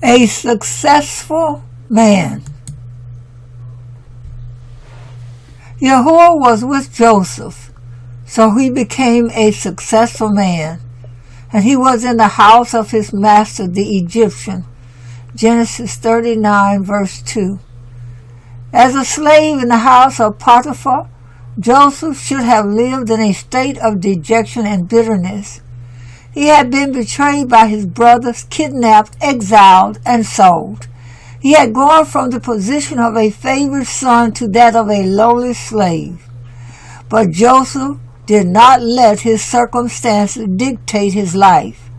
A successful man. Yahweh was with Joseph, so he became a successful man, and he was in the house of his master the Egyptian. Genesis 39 verse 2. As a slave in the house of Potiphar, Joseph should have lived in a state of dejection and bitterness. He had been betrayed by his brothers, kidnapped, exiled, and sold. He had gone from the position of a favored son to that of a lowly slave. But Joseph did not let his circumstances dictate his life.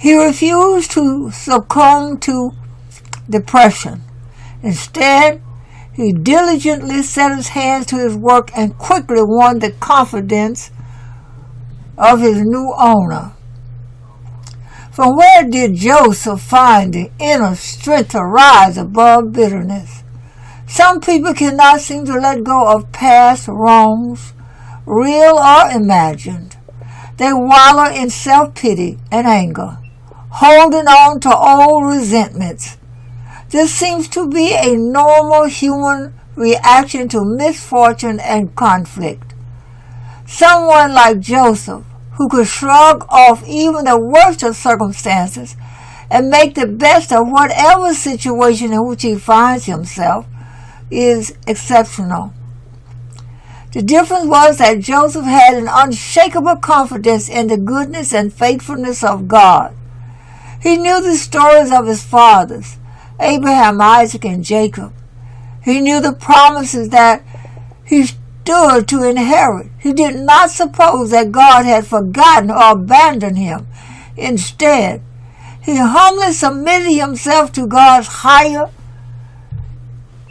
He refused to succumb to depression. Instead, he diligently set his hands to his work and quickly won the confidence of his new owner. From where did Joseph find the inner strength to rise above bitterness? Some people cannot seem to let go of past wrongs, real or imagined. They wallow in self-pity and anger, holding on to old resentments. This seems to be a normal human reaction to misfortune and conflict. Someone like Joseph, who could shrug off even the worst of circumstances and make the best of whatever situation in which he finds himself, is exceptional. The difference was that Joseph had an unshakable confidence in the goodness and faithfulness of God. He knew the stories of his fathers, Abraham, Isaac, and Jacob. He knew the promises that he stood to inherit. He did not suppose that God had forgotten or abandoned him. Instead, he humbly submitted himself to God's higher,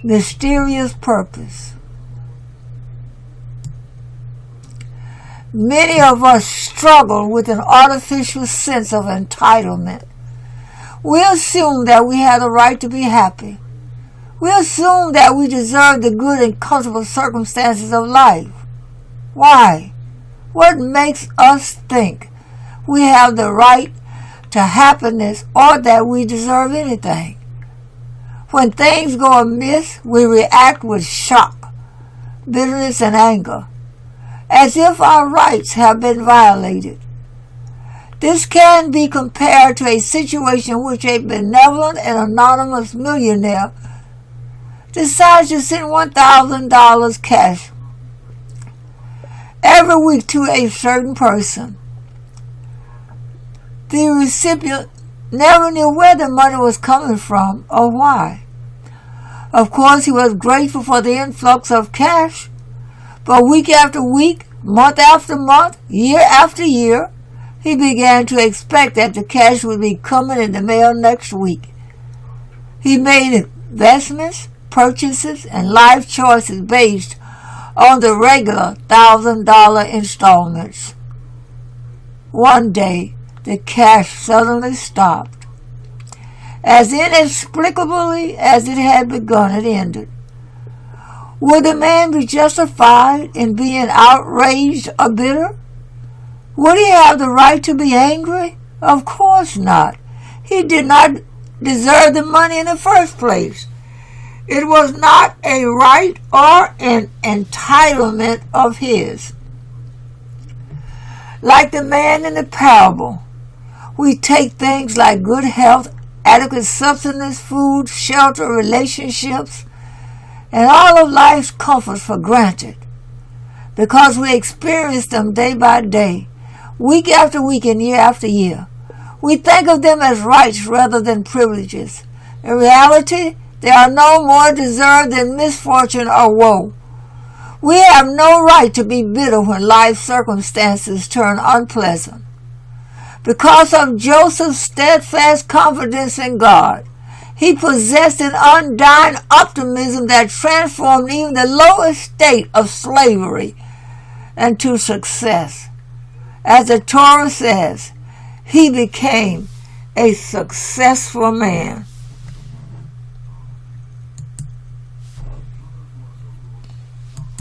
mysterious purpose. Many of us struggle with an artificial sense of entitlement. We assume that we have the right to be happy. We assume that we deserve the good and comfortable circumstances of life. Why? What makes us think we have the right to happiness or that we deserve anything? When things go amiss, we react with shock, bitterness, and anger, as if our rights have been violated. This can be compared to a situation in which a benevolent and anonymous millionaire decides to send $1,000 cash every week to a certain person. The recipient never knew where the money was coming from or why. Of course, he was grateful for the influx of cash, but week after week, month after month, year after year, he began to expect that the cash would be coming in the mail next week. He made investments, purchases, and life choices based on the regular $1,000 installments. One day, the cash suddenly stopped. As inexplicably as it had begun, it ended. Would the man be justified in being outraged or bitter? Would he have the right to be angry? Of course not. He did not deserve the money in the first place. It was not a right or an entitlement of his. Like the man in the parable, we take things like good health, adequate sustenance, food, shelter, relationships, and all of life's comforts for granted because we experience them day by day, week after week, and year after year. We think of them as rights rather than privileges. In reality, they are no more deserved than misfortune or woe. We have no right to be bitter when life circumstances turn unpleasant. Because of Joseph's steadfast confidence in God, he possessed an undying optimism that transformed even the lowest state of slavery into success. As the Torah says, he became a successful man.